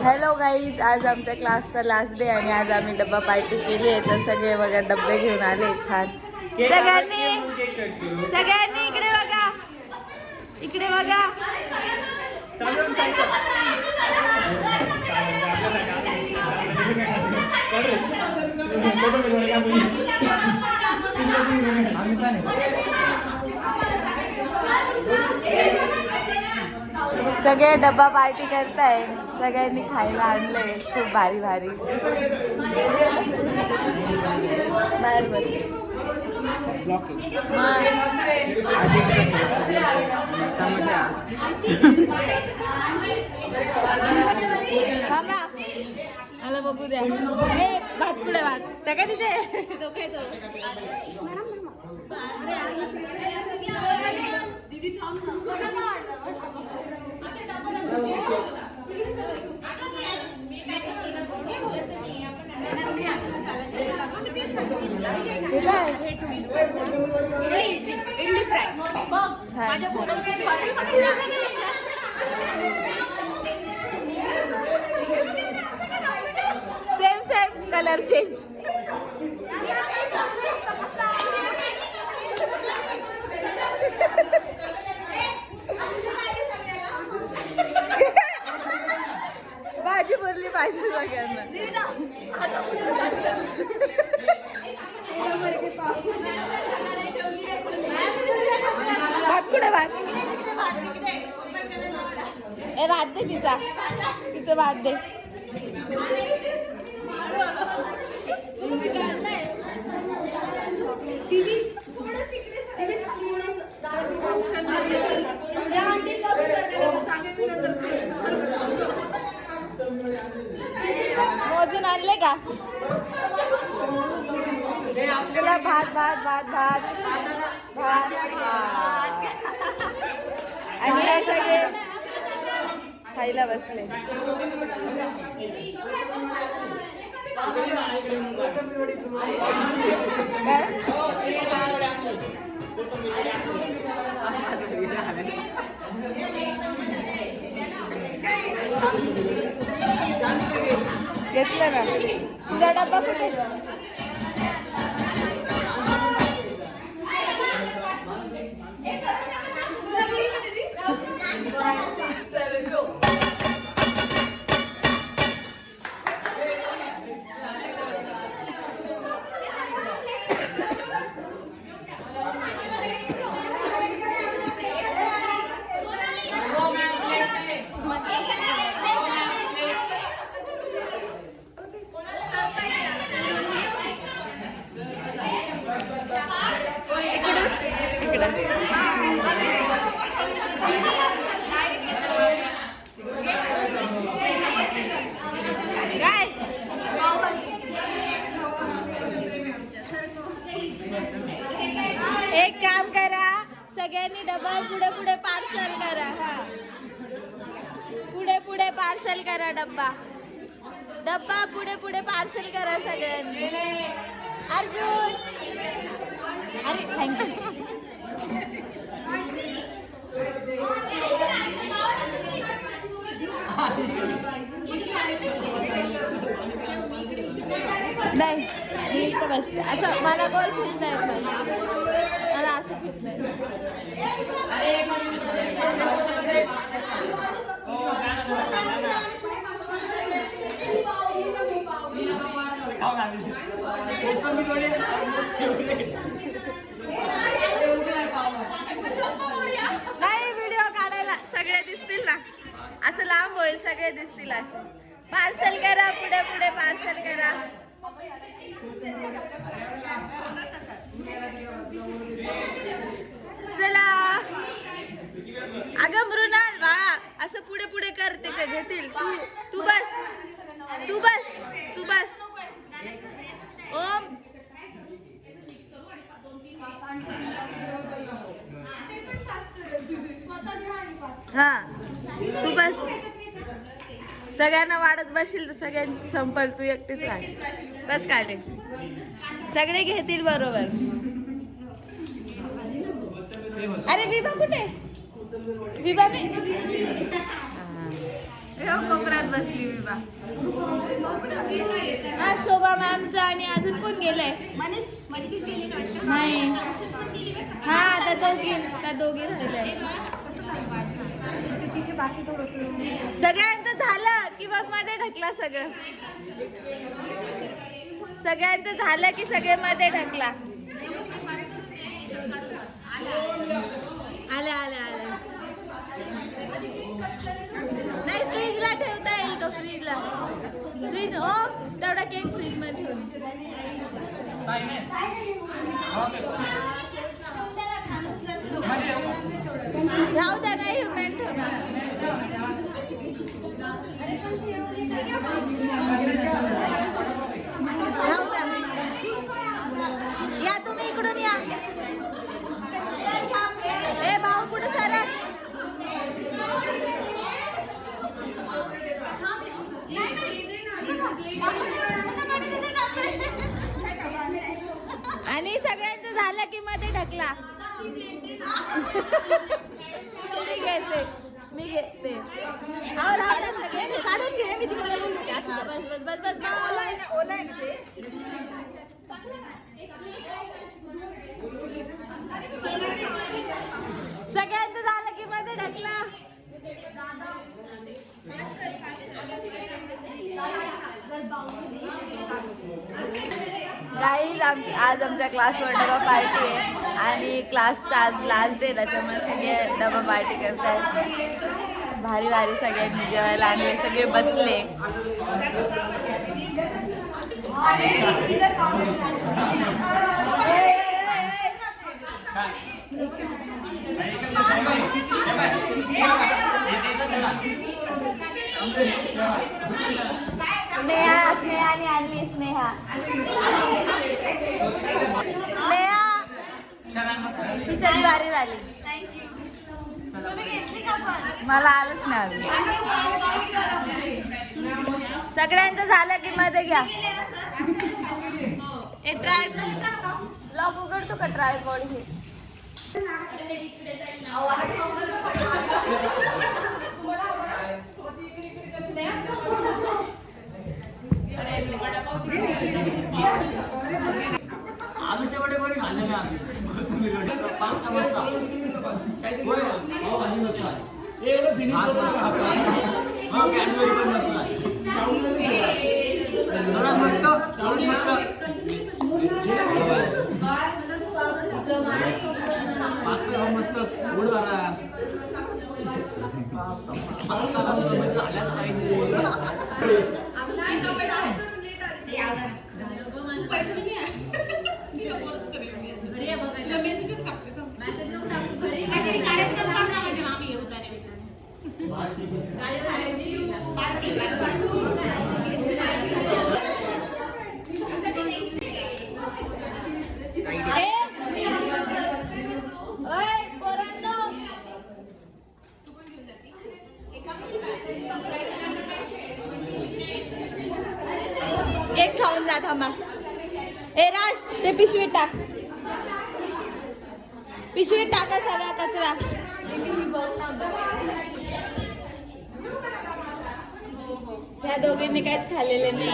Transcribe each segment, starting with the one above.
Hello guys, आज आमच्या क्लासचा लास्ट डे आणि आज आम्ही डब्बा पार्टी केली आहे. तर सगळे बघा डब्बे घेऊन आले छान. सगळ्यांनी इकडे बघा, इकडे बघा. सगळे डब्बा पार्टी करताय, सगळ्यांनी खायला आणलंय खूप भारी भारी. बाहेर बस मला बघू द्या. भात कुठे भात त्या काय तिथे idli fry same same colour change. भाजी भरली पाहिजे सगळ्यांना. भात कुठे भात ए भात दे तिचा तिचं भात दे. मोजून आणले का तुला भात भात भात भात भात आणि हे सगळे खायला बसले. घेतलं ना तुझा डब्बा कुठे. एक काम करा, सगळ्यांनी डबल पुढे पुढे पार्सल करा. हा पुढे पुढे पार्सल करा. डब्बा डब्बा पुढे पुढे पार्सल करा सगळ्यांनी. अर्जुन अरे थँक्यू. नाही मी इथं बसते. असं मला गोल फिरता येत नाही, मला असं फिरता येत. नाही व्हिडिओ काढायला सगळे दिसतील ना, असं लांब होईल, सगळे दिसतील. असं पार्सल करा, पुढे पुढे पार्सल करा. चला अगं मृणाल बाळा असं पुढे पुढे करते का घेतील. तू बस तू बस तू बस. ओम हा तू बस. सगळ्यांना वाढत बसशील तर सगळ्यांनी संपल, तू एकटीच राहशील. बस काढे सगळे घेतील बरोबर. अरे विभा कुठे. विभा नाही कोपऱ्यात बसली मी बा. हा शोभा मॅमचा आणि अजून कोण गेलंय? नाही. हा त्या दोघी राहिल्या. सगळ्यांचं झालं की मग मध्ये ढकला सगळं. सगळ्यांचं झालं की सगळे मध्ये ढकला. आले आले आले. नाही फ्रीजला ठेवता येईल तो. फ्रीजला फ्रीज हो तेवढा केक फ्रीज मध्ये ठेवून. राहू द्या नाही मेल्ट होणार. राहू द्या. या तुम्ही इकडून या. ए भाऊ पुढे सर. आणि सगळ्यांचं झालं की मध्ये ढकला. मी घेते. सगळ्यांनी काढून घे. मी तिकडे बस बस बस बस. ओला आहे ना ते. सगळ्यांचं झालं की मध्ये ढकला. गाईज आज आमच्या क्लासवर डबा पार्टी आहे आणि क्लासचा आज लास्ट डे त्याच्यामुळे सगळे डबा पार्टी करतात. भारी भारी सगळ्यांनी जेवायला आणले. सगळे बसले. स्नेहाने आणली. स्नेहा खिचडी भारी झाली. मला आलंच नाही. सगळ्यांचं झालं की मध्ये घ्या. लॉक उघडतो का ट्रायपॉड हे? आलूचे वडे कोणी खाल्ले ना? पास्ता मस्त. एवढं फिनिश हो कॅडबरी पण मस्त. सर्वात मस्त. सर्वात मस्त. पास्ता मस्त. गुड वाला. पास्ता झाल्याच पाहिजे. केक खाऊन जा. थांबा. ए राज ते पिशवीत टाक. पिशवीत टाका सगळा कचरा. ह्या दोघींनी काहीच खाल्लेले नाही.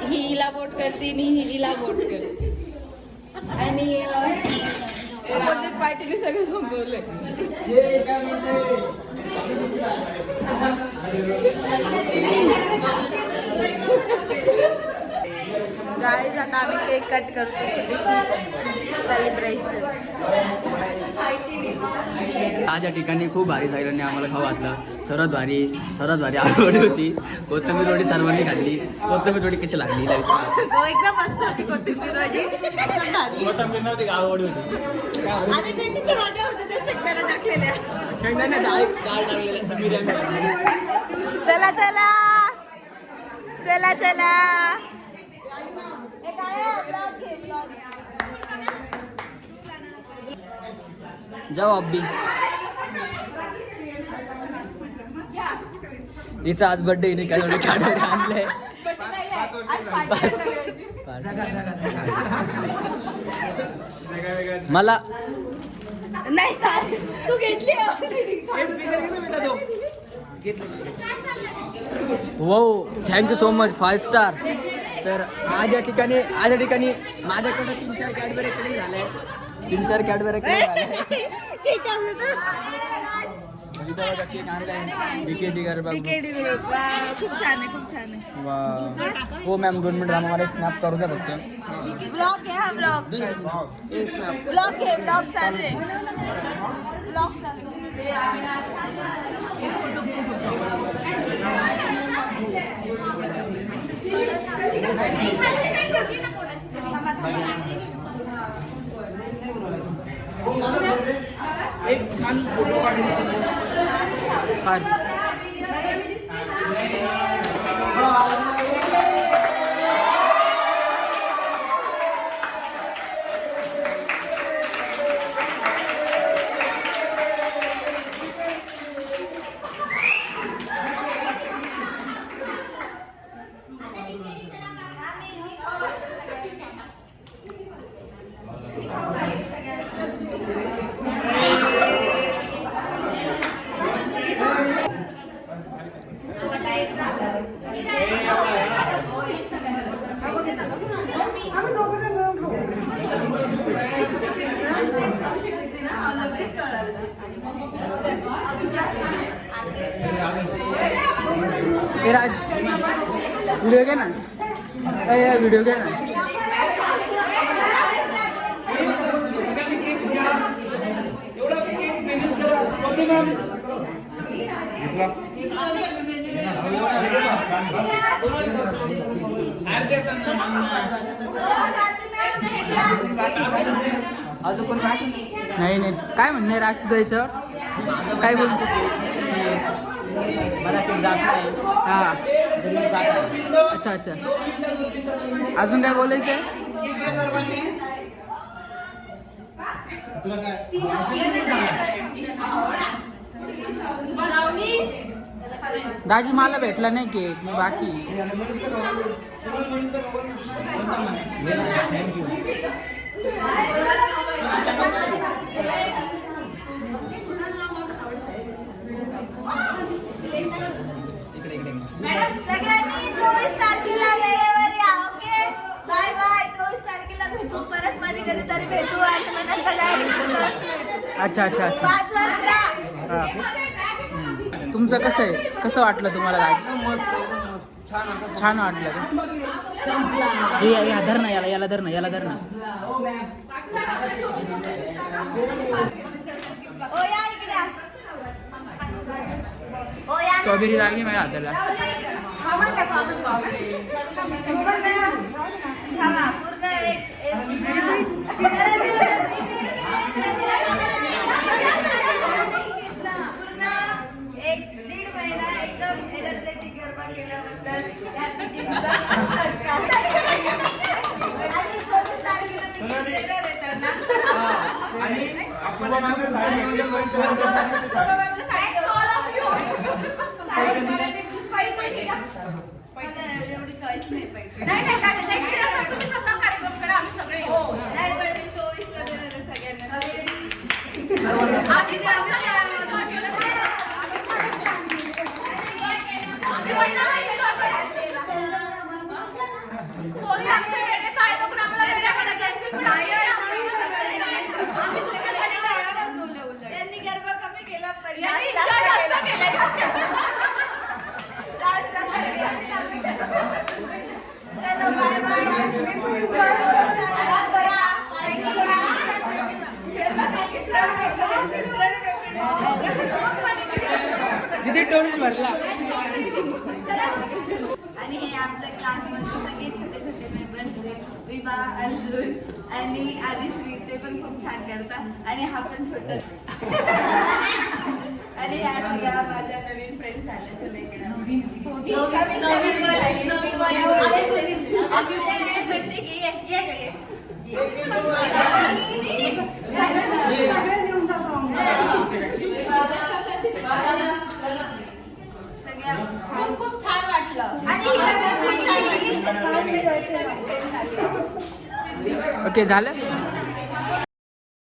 ही हिला बोट करते आणि ही हिला बोट करते. आणि अपोजिट पार्टीने सगळं संपवलंय. गाईज आता आम्ही केक कट करतो. छोटीशी सेलिब्रेशन. आज या ठिकाणी खूप भारी साईरांनी आम्हाला खाऊ घातलं. सर्वात भारी आवड होती. कोथिंबीर वडी सर्वांनी खाल्ली. कोथिंबीर वडी कशी लागली? एकदम मस्त होती कोथिंबीर वडी. कोथिंबीर नव्हती, आवड होती. आणि मेथीच्या भाज्या होत्या त्या शेंगदाणा टाकलेल्या. शेंगदाणे डाळ टाकलेल्या. बिर्याणी. चला चला चला चला. जाओ अब्बी. हिचा आज बर्थडे. हिने काय एवढे काढून आणलंय. मला नाही तू घेतली. हो थँक्यू सो मच 5 स्टार. तर आज या ठिकाणी माझ्याकडे 3-4 कॅडबरी क्लिक झाले. 3-4 कॅडबरी क्लिक झाले. इथं बघा केक आणलाय DKD गरबा. खूप छान आहे, खूप छान आहे. हो मॅम 2 मिनिट आम्हाला एक स्नॅप करू द्या फक्त. ब्लॉग घे, हा ब्लॉग ब्लॉग घे, ब्लॉग चालू आहे, ब्लॉग चालू एक छान फोटो काढून राज व्हिडिओ घे ना, व्हिडिओ घे ना. अजून कोण नाही नाही काय म्हणणे राजचं जायचं काय बोलतो. मला ते जात नाही. हां अच्छा अच्छा. अजून काय बोलायचं आहे. दाजी मला भेटला नाही केक, मी बाकी. सगळ्यांनी 24 तारखेला वेळेवर या. Okay bye bye. 24 तारखेला भेटू परत, मध्ये कधीतरी भेटू आणि मग सगळ्यांनी अच्छा अच्छा अच्छा. 5 वाजता. हां तुमचं कसं आहे, कसं वाटलं तुम्हाला दाजी. छान वाटलं का. या धर ना, याला धर ना, याला धर ना. ओ या इकडे या. ओ या ना. स्ट्रॉबेरी लागली माझ्या हाताला. थांबा, पूर्ण एक 1.5 महिना एकदम एनर्जेटिक गरबा केल्याबद्दल या टीमचा आणि 24 तारखेला मी देणार आहे त्यांना. आणि आपण आम्ही साडी म्हणजे एवढी चॉईस नाही पाहिजे. नाही नेक्स्ट इयर तुम्ही स्वतः कार्यक्रम करा, आम्ही सगळे येऊ. नाही पण मी 24 ला देणार आहे सगळ्यांना. आधी त्यांनी गरबा कमी केला पण चलो बाय बाय. तिथे टोटल भरला. आणि हे आमच्या क्लासमध्ये सगळे छोटे छोटे मेंबर्स विभा, अर्जुन आणि आदिश्री, ते पण खूप छान करतात. आणि हा पण छोटा आणि ह्या सगळ्या माझ्या नवीन फ्रेंड्स झाल्या. चला इकडे खूप छान वाटलं. ओके झालं.